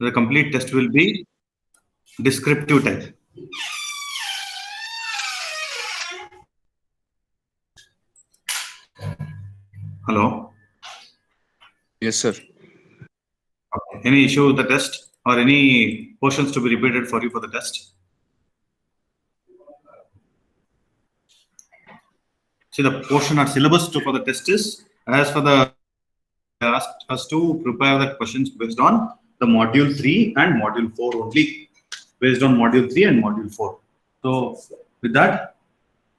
The complete test will be descriptive type. Hello? Yes, sir. Okay. Any issue with the test or any portions to be repeated for you for the test? See, the portion or syllabus for the test is, as for the asked us to prepare the questions based on the module 3 and module 4 only, based on module 3 and module 4. So with that,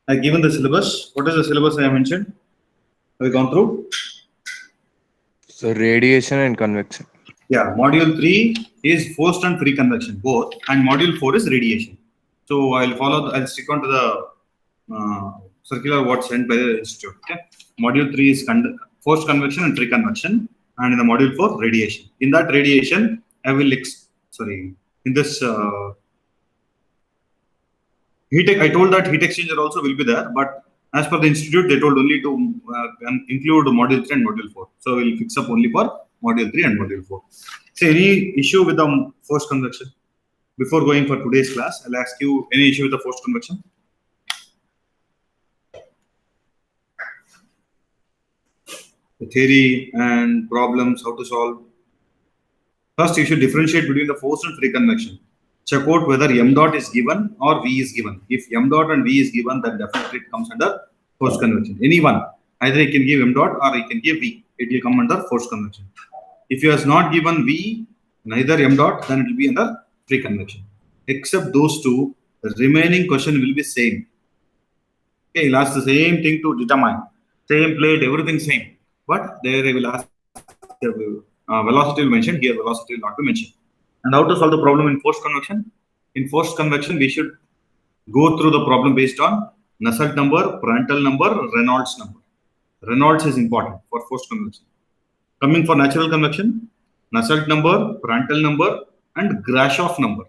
I given the syllabus. What is the syllabus I have mentioned? Have we gone through? So radiation and convection. Yeah, module 3 is forced and free convection both, and module 4 is radiation. So I'll I'll stick on to the circular what sent by the institute. Okay, module 3 is forced convection and free convection, and in the module 4 radiation. In that radiation, I will in this I told that heat exchanger also will be there, but as per the institute, they told only to include module 3 and module 4. So we'll fix up only for module 3 and module 4. So any issue with the forced convection? Before going for today's class, I'll ask you any issue with the forced convection? The theory and problems, how to solve. First, you should differentiate between the forced and free convection. Check out whether m dot is given or v is given. If m dot and v is given, then definitely it comes under forced convection. Any one, either you can give m dot or you can give v. It will come under forced convection. If you has not given v, neither m dot, then it will be under free convection. Except those two, the remaining question will be same. Okay, he'll ask the same thing to determine. Same plate, everything same. But there they will ask velocity will mention, here velocity will not be mentioned. And how to solve the problem in forced convection? In forced convection, we should go through the problem based on Nusselt number, Prandtl number, Reynolds number. Reynolds is important for forced convection. Coming for natural convection, Nusselt number, Prandtl number, and Grashof number.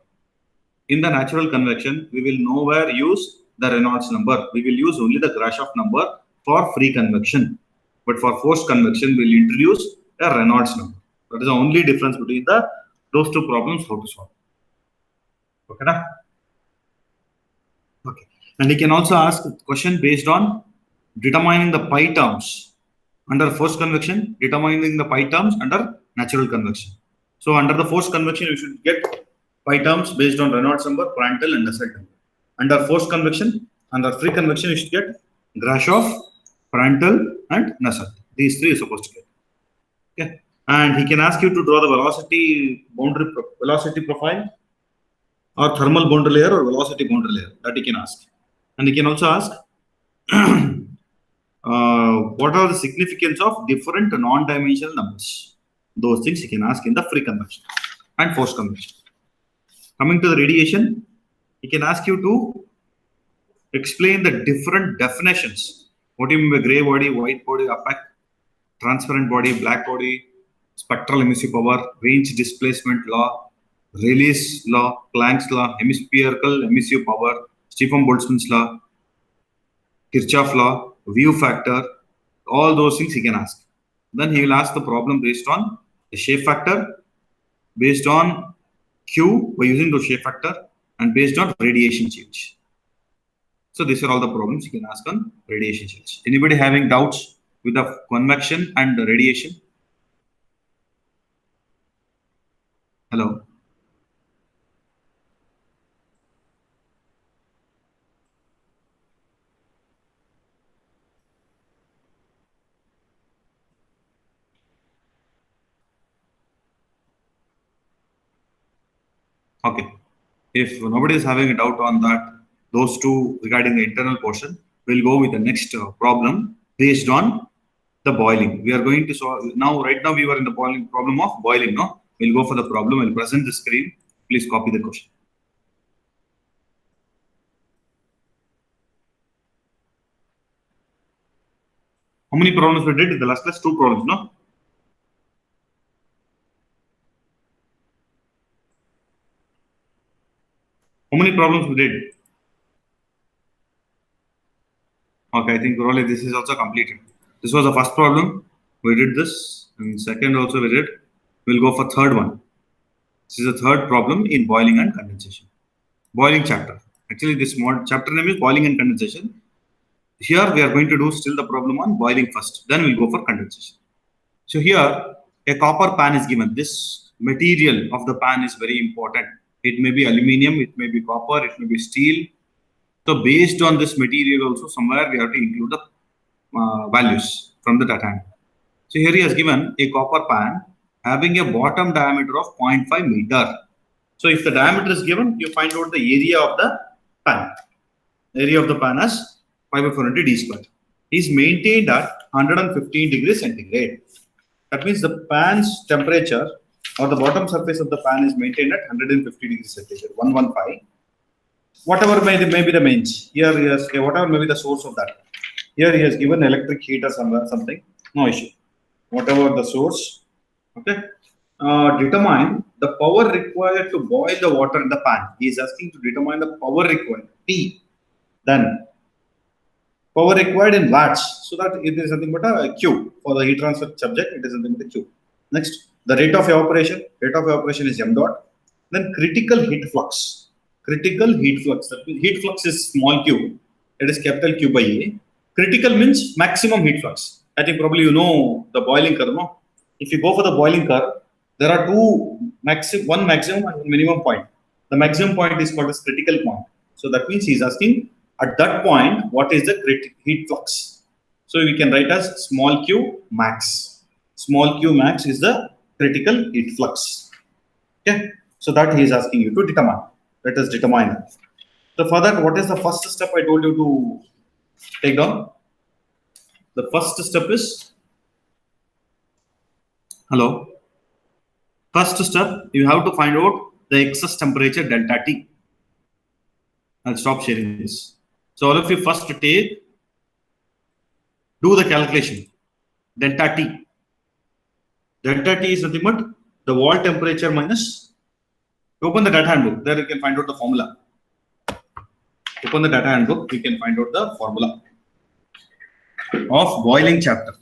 In the natural convection, we will nowhere use the Reynolds number. We will use only the Grashof number for free convection. But for forced convection, we will introduce a Reynolds number. That is the only difference between those two problems, how to solve. Okay, na? Okay. And he can also ask a question based on determining the pi terms under forced convection, determining the pi terms under natural convection. So under the forced convection, you should get pi terms based on Reynolds number, Prandtl, and Nusselt number. Under forced convection, under free convection, you should get Grashof, Prandtl, and Nusselt. These three are supposed to get. Okay. And he can ask you to draw the velocity profile, or thermal boundary layer, or velocity boundary layer. That he can ask. And he can also ask what are the significance of different non-dimensional numbers. Those things he can ask in the free convection and forced convection. Coming to the radiation, he can ask you to explain the different definitions. What do you mean by gray body, white body, opaque, transparent body, black body, spectral emissive power, range displacement law, Rayleigh's law, Planck's law, hemispherical emissive power, Stephan-Boltzmann's law, Kirchhoff law, view factor, all those things he can ask. Then he will ask the problem based on the shape factor, based on Q by using the shape factor, and based on radiation change. So these are all the problems you can ask on radiation change. Anybody having doubts with the convection and the radiation? Hello? Okay. If nobody is having a doubt on that, those two regarding the internal portion, we'll go with the next problem based on the boiling. We are going to solve now. Right now, we were in the boiling problem of boiling. No, we'll go for the problem. I'll present the screen. Please copy the question. How many problems we did in the last class? 2 problems, no? How many problems we did? Okay, I think probably this is also completed. This was the first problem. We did this, and second also we did. We'll go for third one. This is the third problem in boiling and condensation. Boiling chapter. Actually, this chapter name is boiling and condensation. Here we are going to do still the problem on boiling first. Then we'll go for condensation. So here a copper pan is given. This material of the pan is very important. It may be aluminium, it may be copper, it may be steel. So based on this material also somewhere we have to include the values from the data. So here he has given a copper pan having a bottom diameter of 0.5 meter. So if the diameter is given, you find out the area of the pan. Area of the pan as 5/400 d square. Is maintained at 115 degrees centigrade. That means the pan's temperature or the bottom surface of the pan is maintained at 150 degrees centigrade, 115. Whatever may be the mains. Here he has, whatever may be the source of that. Here he has given electric heat or something. No issue. Whatever the source. Okay. Determine the power required to boil the water in the pan. He is asking to determine the power required, P. Then power required in watts, so that it is nothing but a Q. For the heat transfer subject, it is nothing but a Q. Next, the rate of evaporation. Rate of evaporation is m dot. Then critical heat flux. Critical heat flux. That means heat flux is small q. It is capital Q by A. Critical means maximum heat flux. I think probably you know the boiling curve, no? If you go for the boiling curve, there are one maximum and one minimum point. The maximum point is called as critical point. So that means he is asking at that point what is the heat flux. So we can write as small q max. Small q max is the critical heat flux. Okay. So that he is asking you to determine. Let us determine that. So for that, what is the first step I told you to take down? The first step is, hello. First step, you have to find out the excess temperature delta T. I'll stop sharing this. So all of you first do the calculation. Delta T. Delta T is nothing but the wall temperature minus. Open the data handbook. There you can find out the formula. Open the data handbook. You can find out the formula of boiling chapter.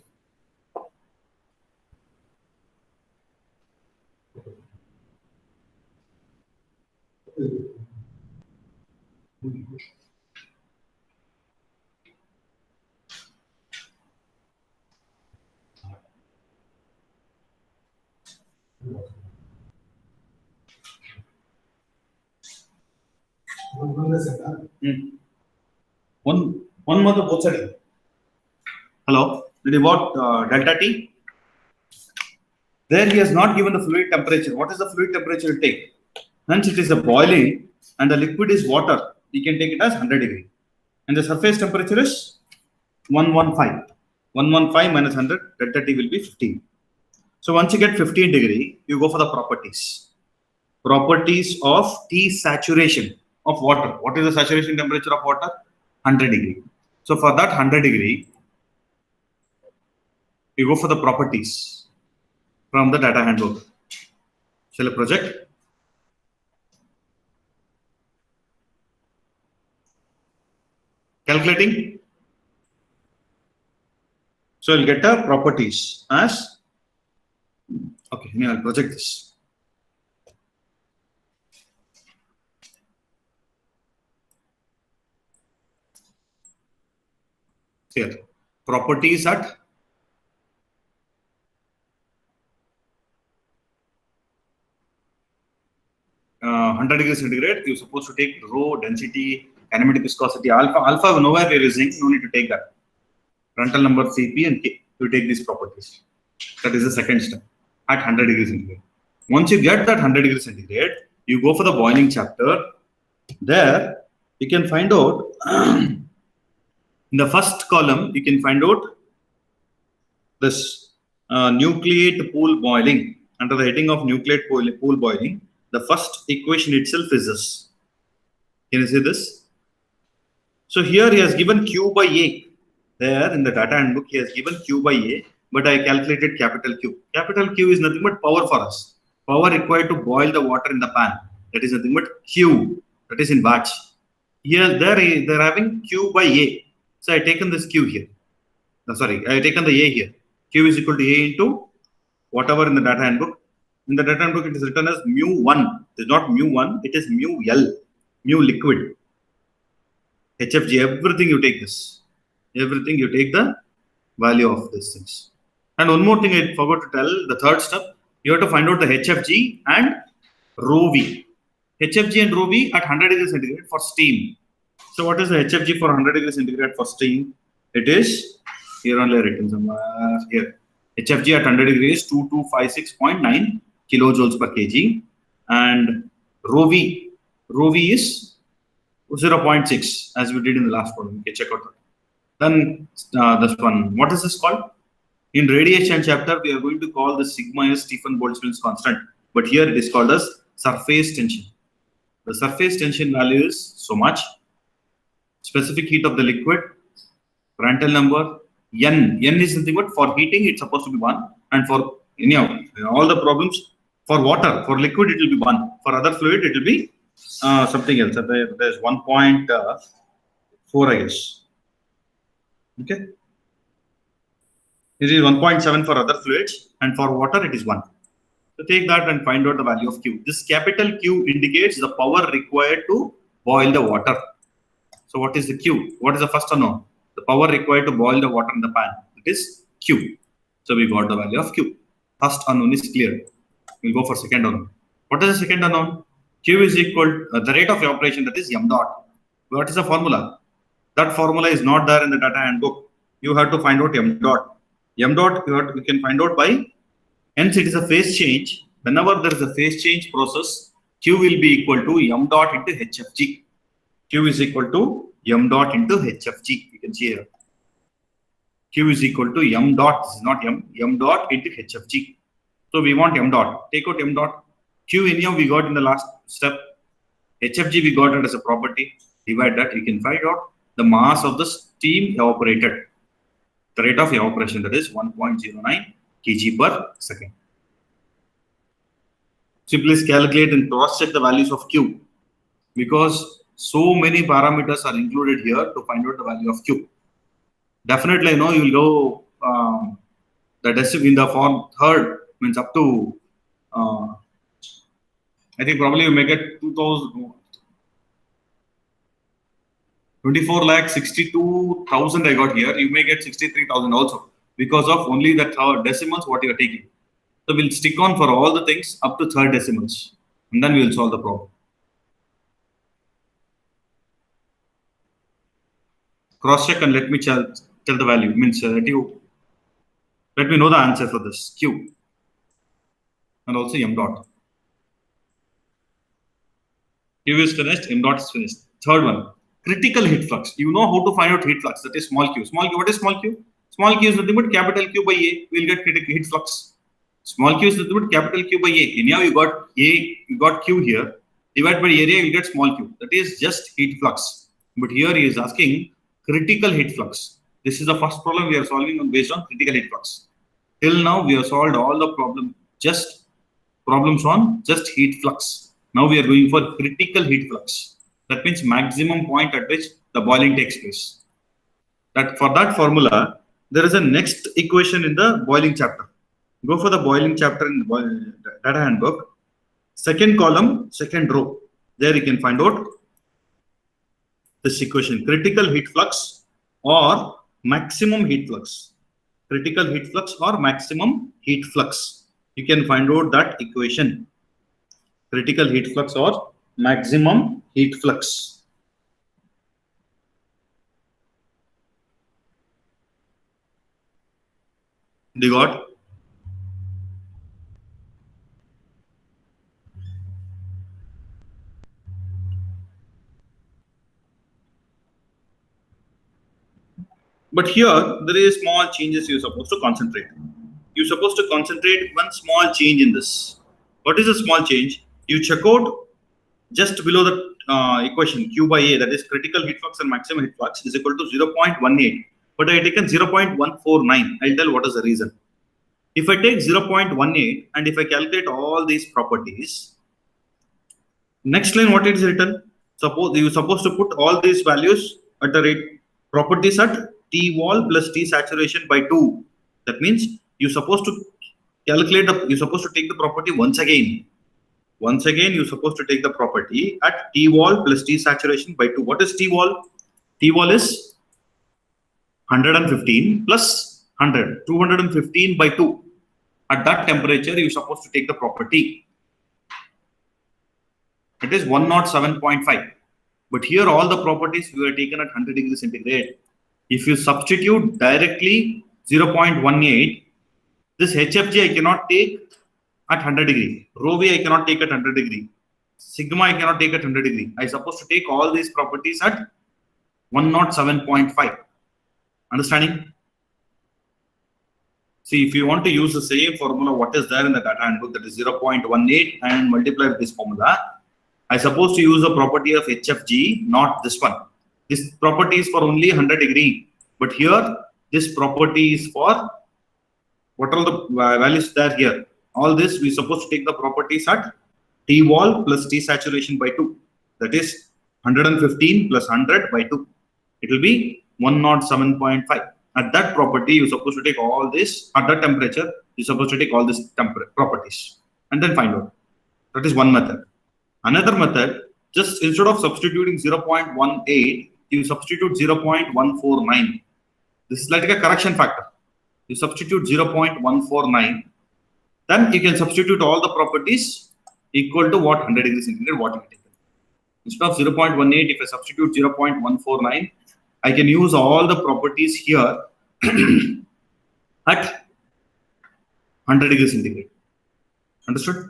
One mother both side. Hello, did you what delta T? There he has not given the fluid temperature. What is the fluid temperature you take? Hence it is a boiling and the liquid is water. You can take it as 100 degree. And the surface temperature is 115. 115 minus 100, delta T will be 15. So once you get 15 degree, you go for the properties. Properties of T saturation of water. What is the saturation temperature of water? 100 degree. So for that 100 degree, you go for the properties from the data handbook. Shall I project? Calculating. So you'll get the properties as, okay, now I'll project this. Here, properties at uh, 100 degrees centigrade. You're supposed to take rho, density, kinematic viscosity, alpha. Alpha, nowhere we are using, no need to take that. Prandtl number, Cp and K. You take these properties. That is the second step at 100 degrees centigrade. Once you get that 100 degrees centigrade, you go for the boiling chapter. There, you can find out. In the first column, you can find out this nucleate pool boiling. Under the heading of nucleate pool boiling, the first equation itself is this. Can you see this? So here he has given Q by A. There in the data handbook, he has given Q by A, but I calculated capital Q. Capital Q is nothing but power for us. Power required to boil the water in the pan. That is nothing but Q. That is in watts. Here, they're having Q by A. So I taken this Q here. No, sorry, I taken the A here. Q is equal to A into whatever in the data handbook. In the data handbook, it is written as mu1. It is not mu1, it is mu mu liquid. HFG, everything you take this. Everything you take the value of these things. And one more thing I forgot to tell, the third step, you have to find out the HFG and rho V. HFG and rho V at 100 degrees centigrade for steam. So what is the HFG for 100 degrees centigrade for steam? It is here only written somewhere here. HFG at 100 degrees 2256.9 kilojoules per kg, and rho V is 0.6 as we did in the last problem. Okay, check out that. Then this one, what is this called? In radiation chapter, we are going to call the sigma as Stefan Boltzmann's constant, but here it is called as surface tension. The surface tension value is so much. Specific heat of the liquid, Prandtl number, N is nothing but for heating it's supposed to be 1, and for anyhow all the problems, for water, for liquid it will be 1, for other fluid it will be something else. There's 1.4 I guess. Okay. This is 1.7 for other fluids, and for water it is 1. So take that and find out the value of Q. This capital Q indicates the power required to boil the water. So what is the Q? What is the first unknown? The power required to boil the water in the pan. It is Q. So we got the value of Q. First unknown is clear. We'll go for second unknown. What is the second unknown? Q is equal to the rate of evaporation, that is m dot. What is the formula? That formula is not there in the data handbook. You have to find out m dot. M dot you can find out by, hence it is a phase change. Whenever there is a phase change process, Q will be equal to m dot into HFG. Q is equal to m dot into HFG. You can see here. Q is equal to m dot. This is not m dot into HFG. So we want m dot. Take out m dot. Q anyhow we got in the last step. HFG we got it as a property. Divide that. You can find out the mass of the steam evaporated. The rate of evaporation, that is 1.09 kg per second. So please calculate and cross check the values of Q, because so many parameters are included here to find out the value of Q. Definitely, I know you will go the decimal in the form third, means up to I think probably you may get 24,62,000 I got here. You may get 63,000 also, because of only the third decimals what you are taking. So we'll stick on for all the things up to third decimals, and then we will solve the problem. Cross check and let me tell the value. Means let me know the answer for this Q, and also m dot. Q is finished, m dot is finished. Third one, critical heat flux. You know how to find out heat flux, that is small q. Small q, what is small q? Small q is nothing but capital Q by A. We will get critical heat flux. Small q is nothing but capital Q by A. Anyhow, you got A, you got Q here. Divide by area, you get small q. That is just heat flux. But here he is asking critical heat flux. This is the first problem we are solving based on critical heat flux. Till now, we have solved all the problems on just heat flux. Now we are going for critical heat flux. That means maximum point at which the boiling takes place. That for that formula, there is a next equation in the boiling chapter. Go for the boiling chapter in the data handbook. Second column, second row. There you can find out this equation: critical heat flux or maximum heat flux. Critical heat flux or maximum heat flux. You can find out that equation. Critical heat flux or maximum heat flux. You got? But here, there is small changes you're supposed to concentrate. You're supposed to concentrate one small change in this. What is a small change? You check out just below the equation Q by A, that is critical heat flux and maximum heat flux, is equal to 0.18. But I have taken 0.149. I'll tell what is the reason. If I take 0.18 and if I calculate all these properties, next line what it is written? Suppose you're supposed to put all these values at the rate properties at T wall plus T saturation by 2. That means you're supposed to calculate you're supposed to take the property once again. Once again, you're supposed to take the property at T wall plus T saturation by 2. What is T wall? T wall is 115 plus 100, 215 by 2. At that temperature, you're supposed to take the property. It is 107.5. But here, all the properties we were taken at 100 degrees centigrade. If you substitute directly 0.18, this HFG I cannot take at 100 degree. Rho V I cannot take at 100 degree. Sigma I cannot take at 100 degree. I supposed to take all these properties at 107.5. Understanding? See, if you want to use the same formula, what is there in the data handbook, that is 0.18, and multiply with this formula, I supposed to use the property of HFG, not this one. This property is for only 100 degree. But here, this property is for what are the values there here. All this, we supposed to take the properties at T wall plus T saturation by 2. That is 115 plus 100 by 2. It will be 107.5. At that property, you're supposed to take all this. At that temperature, you're supposed to take all these properties and then find out. That is one method. Another method, just instead of substituting 0.18, you substitute 0.149. This is like a correction factor. You substitute 0.149, then you can substitute all the properties equal to what 100 degrees centigrade water taken. Instead of 0.18, if I substitute 0.149, I can use all the properties here at 100 degrees centigrade. Understood?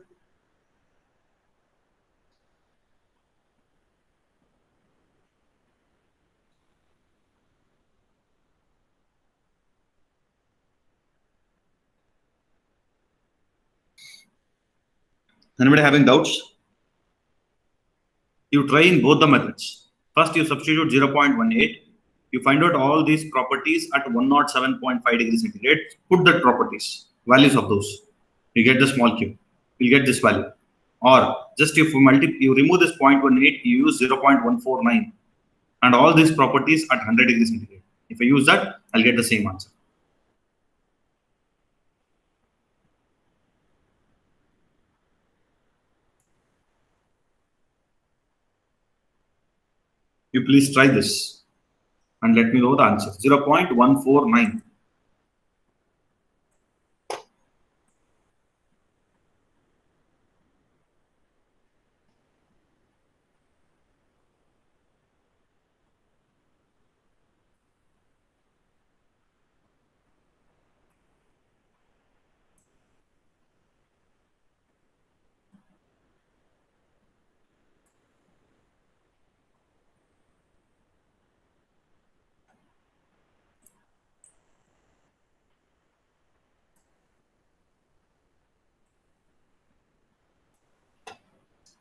Anybody having doubts? You try in both the methods. First, you substitute 0.18. You find out all these properties at 107.5 degrees centigrade. Put that properties, values of those. You get the small q. You get this value. Or just if you remove this 0.18, you use 0.149. And all these properties at 100 degrees centigrade. If I use that, I'll get the same answer. You please try this and let me know the answer. 0.149.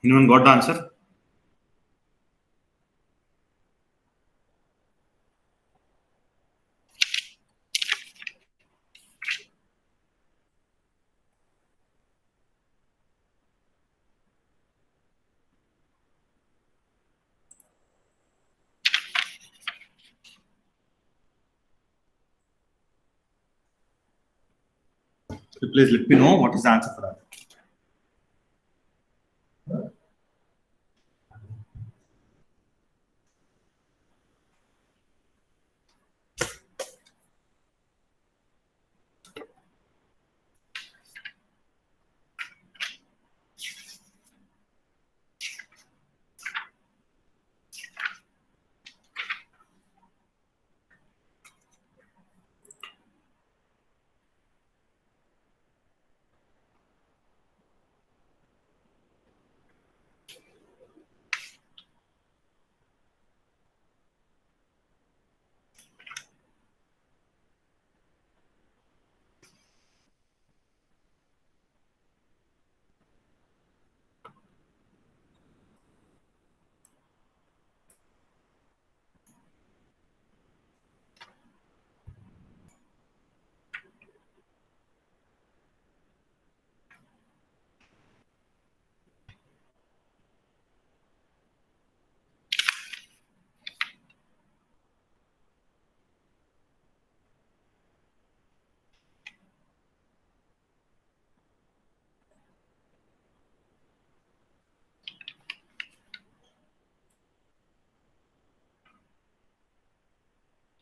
Anyone got the answer? So please let me know what is the answer for that.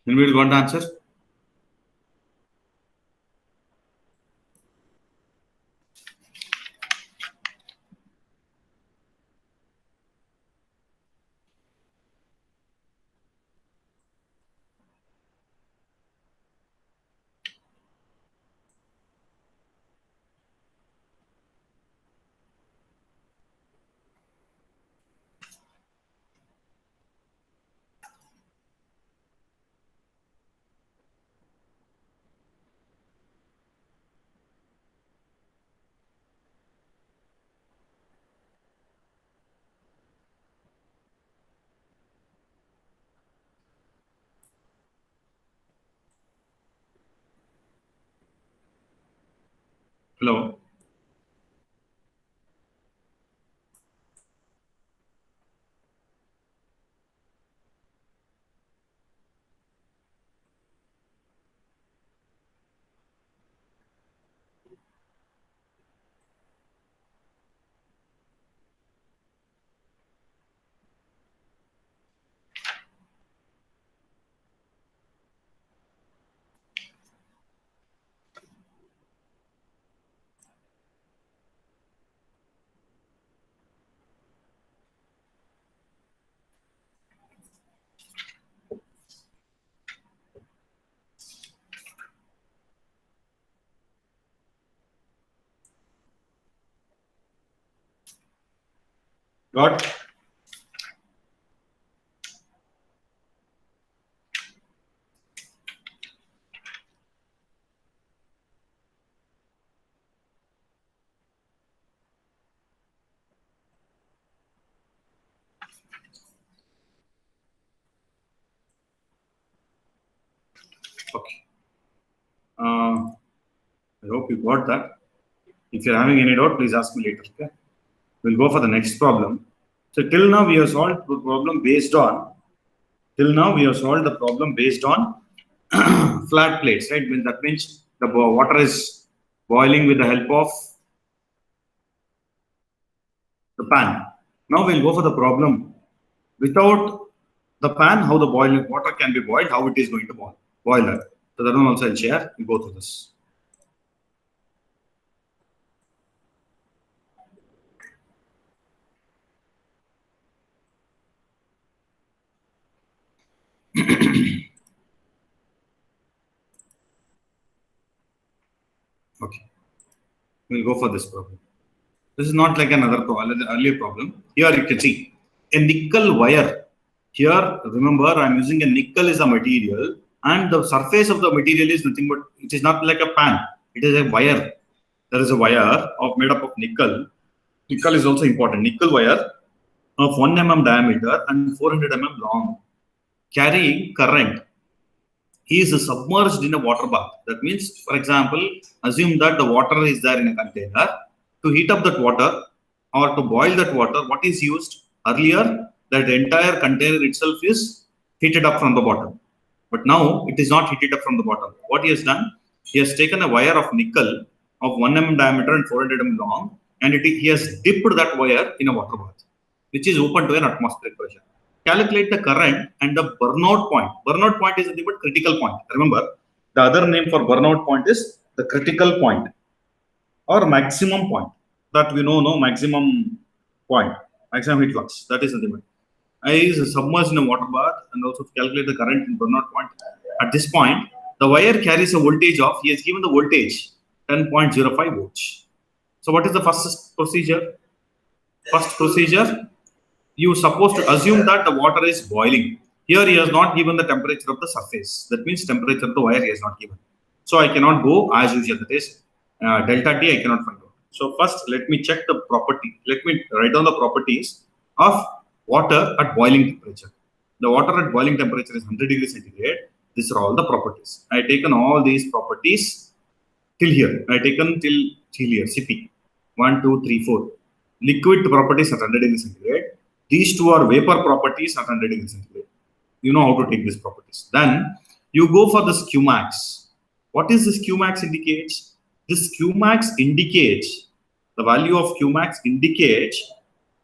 Anybody got the answer? Hello. Got? Okay. I hope you got that. If you're having any doubt, please ask me later. Okay. We'll go for the next problem. So till now we have solved the problem based on. Till now we have solved the problem based on flat plates, right? That means the water is boiling with the help of the pan. Now we'll go for the problem without the pan, how the boiling water can be boiled, how it is going to boil. Boiler. So that one also I'll share. We'll go through this. Okay. We'll go for this problem. This is not like another problem, earlier problem. Here you can see a nickel wire. Here, remember, I'm using a nickel as a material, and the surface of the material is nothing but it is not like a pan. It is a wire. There is a wire made up of nickel. Nickel is also important. Nickel wire of 1 mm diameter and 400 mm long, carrying current. He is submerged in a water bath. That means, for example, assume that the water is there in a container. To heat up that water or to boil that water, what is used? Earlier, that entire container itself is heated up from the bottom. But now it is not heated up from the bottom. What he has done? He has taken a wire of nickel of 1 mm diameter and 400 mm long, and he has dipped that wire in a water bath, which is open to an atmospheric pressure. Calculate the current and the burnout point. Burnout point is nothing but critical point. Remember, the other name for burnout point is the critical point or maximum point. That we know, no maximum point, maximum heat flux. That is nothing but. I is submerged in a water bath and also to calculate the current and burnout point. At this point, the wire carries a voltage of, he has given the voltage 10.05 volts. So what is the first procedure? First procedure, you supposed to assume that the water is boiling. Here he has not given the temperature of the surface. That means temperature of the wire he has not given. So I cannot go as usual. That is delta T I cannot find out. So first let me check the property. Let me write down the properties of water at boiling temperature. The water at boiling temperature is 100 degrees centigrade. These are all the properties. I have taken all these properties till here. I have taken till here. CP 1, 2, 3, 4. Liquid properties at 100 degrees centigrade. These two are vapor properties at 100 degrees centigrade. You know how to take these properties. Then you go for this Qmax. What is this Qmax indicates? This Qmax indicates, the value of Qmax indicates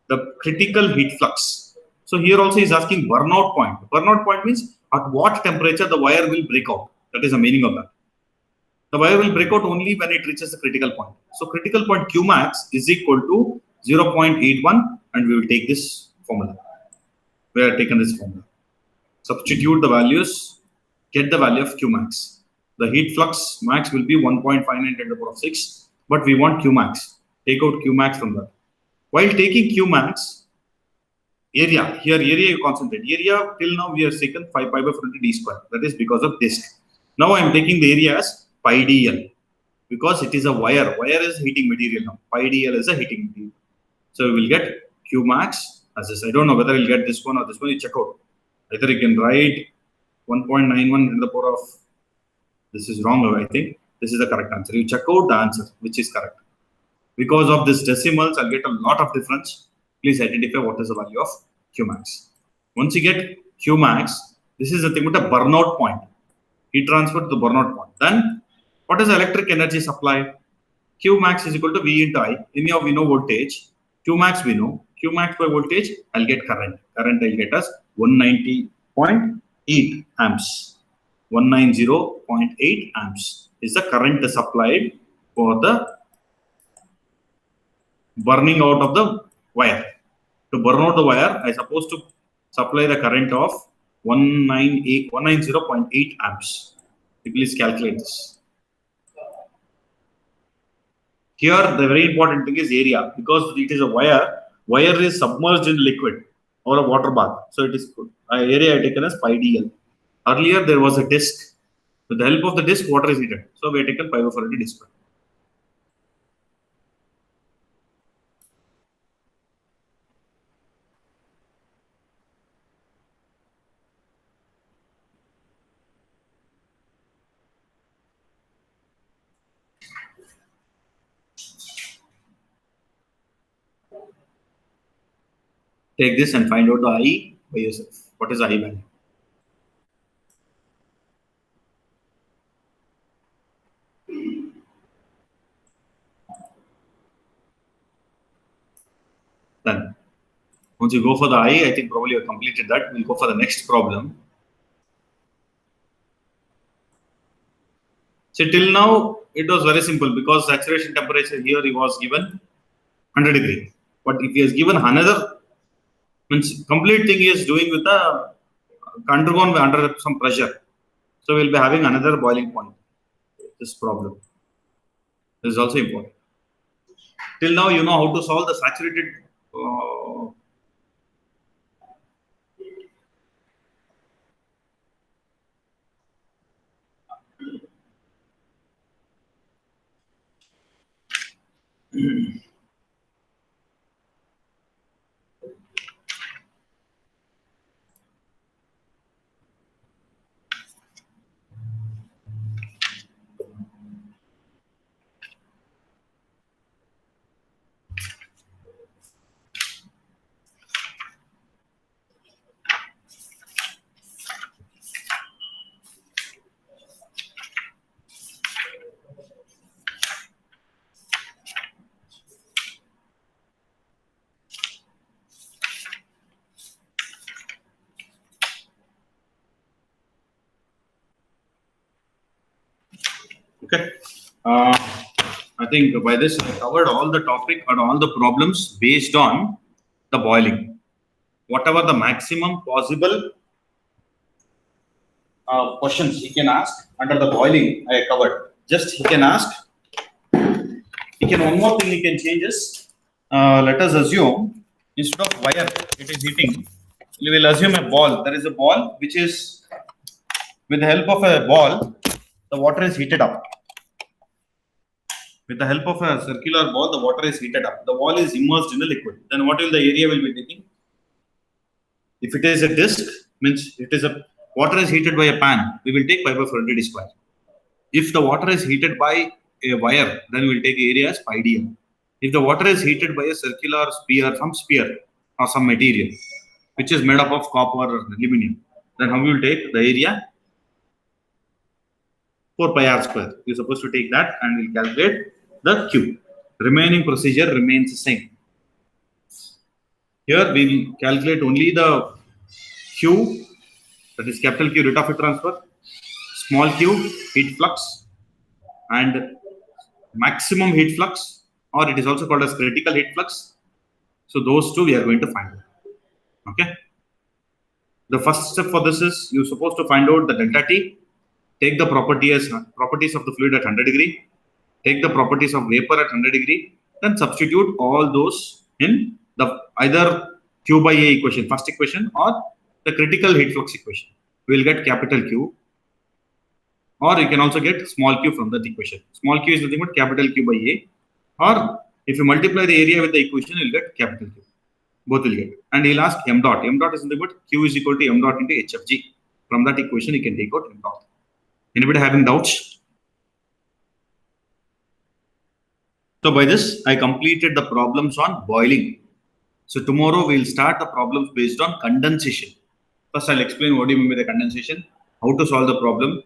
the critical heat flux. So here also is asking burnout point. Burnout point means At what temperature the wire will break out? That is the meaning of that. The wire will break out only when it reaches the critical point. So critical point Qmax is equal to 0.81, and we will take this formula. We have taken this formula. Substitute the values, get the value of Qmax. The heat flux max will be 1.59 10 to the power of 6, but we want Qmax. Take out Qmax from that. While taking Qmax, area, here area you concentrate. Area till now we have taken 5 pi by 40 d square. That is because of disk. Now I am taking the area as pi dl because it is a wire. Wire is heating material now. Pi dl is a heating material. So we will get Qmax as this. I don't know whether you'll get this one or this one. You check out. Either you can write 1.91 in the power of, this is wrong, I think. This is the correct answer. You check out the answer, which is correct. Because of this decimals, I'll get a lot of difference. Please identify what is the value of Qmax. Once you get Qmax, this is the thing with the burnout point. Heat transfer to the burnout point. Then, what is the electric energy supply? Qmax is equal to V into I. Anyhow, we know voltage. Qmax we know. Qmax by voltage, I'll get current. Current I'll get as 190.8 amps. 190.8 amps is the current supplied for the burning out of the wire. To burn out the wire, I supposed to supply the current of 190.8 amps. Please calculate this. Here, the very important thing is area, because it is a wire. Wire is submerged in liquid or a water bath. So it is area taken as pi dl. Earlier, there was a disk. With the help of the disk, water is heated. So we have taken pi by 40 d square. Take this and find out the I by yourself. What is the I value? Then, once you go for the I think probably you have completed that. We'll go for the next problem. So till now, it was very simple because saturation temperature here he was given 100 degree. But if he has given another, means complete thing he is doing with the undergone under some pressure. So we'll be having another boiling point. This problem. This is also important. Till now, you know how to solve the saturated okay. I think by this I covered all the topic and all the problems based on the boiling. Whatever the maximum possible questions he can ask under the boiling, I covered. Just he can ask. He can, one more thing he can change is, let us assume instead of wire, it is heating. We will assume a ball. There is a ball which is, with the help of a ball, the water is heated up. With the help of a circular ball, the water is heated up. The ball is immersed in the liquid. Then what will the area will be taking? If it is a disc, means it is a water is heated by a pan, we will take pi by 40 d square. If the water is heated by a wire, then we will take area as pi dl. If the water is heated by a circular sphere, some sphere or some material which is made up of copper or aluminum, then how we will take the area? 4 pi r square. You're supposed to take that and we'll calculate the Q. Remaining procedure remains the same. Here we will calculate only the Q That is capital Q, rate of heat transfer, small q, heat flux, and maximum heat flux, or it is also called as critical heat flux. So those two we are going to find out. Okay. The first step for this is you're supposed to find out the delta T, take the properties of the fluid at 100 degree, take the properties of vapor at 100 degree, then substitute all those in the either Q by A equation, first equation, or the critical heat flux equation. We will get capital Q, or you can also get small q from that equation. Small q is nothing but capital Q by A, or if you multiply the area with the equation, you'll get capital Q. Both will get. And he'll ask m dot. M dot is nothing but Q is equal to m dot into HFG. From that equation, you can take out m dot. Anybody having doubts? So by this, I completed the problems on boiling. So tomorrow we'll start the problems based on condensation. First, I'll explain what do you mean by the condensation, how to solve the problem.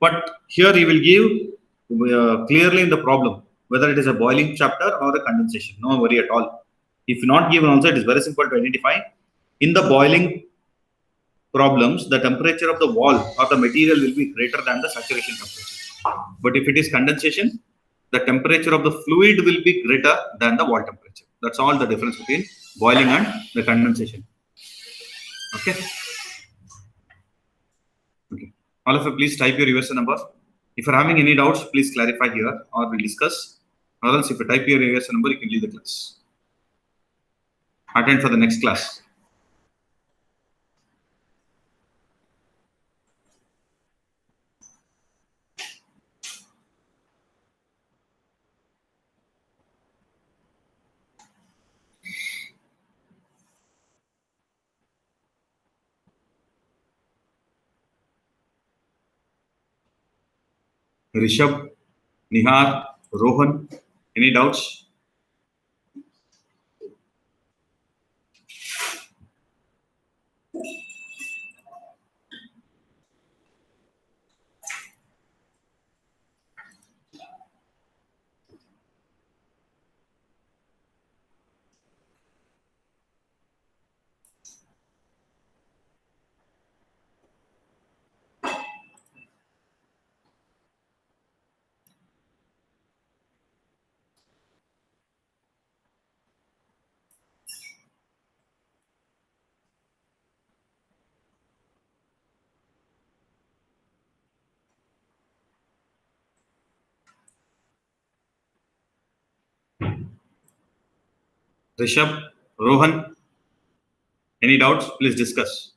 But here he will give clearly in the problem whether it is a boiling chapter or a condensation. No worry at all. If not given also, it is very simple to identify. In the boiling problems, the temperature of the wall or the material will be greater than the saturation temperature. But if it is condensation, the temperature of the fluid will be greater than the wall temperature. That's all the difference between boiling and the condensation. Okay. Okay. All of you, please type your USA number. If you're having any doubts, please clarify here or we'll discuss. Or else, if you type your USA number, you can leave the class. Attend for the next class. Rishabh, Nihar, Rohan, any doubts? Rishabh, Rohan, any doubts? Please discuss.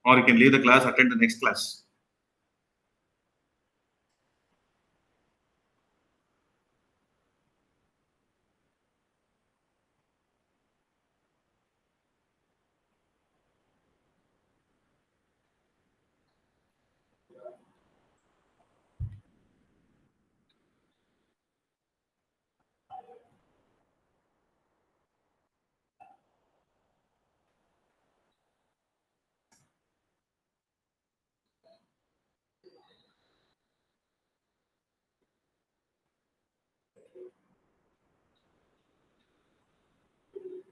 Or you can leave the class, attend the next class.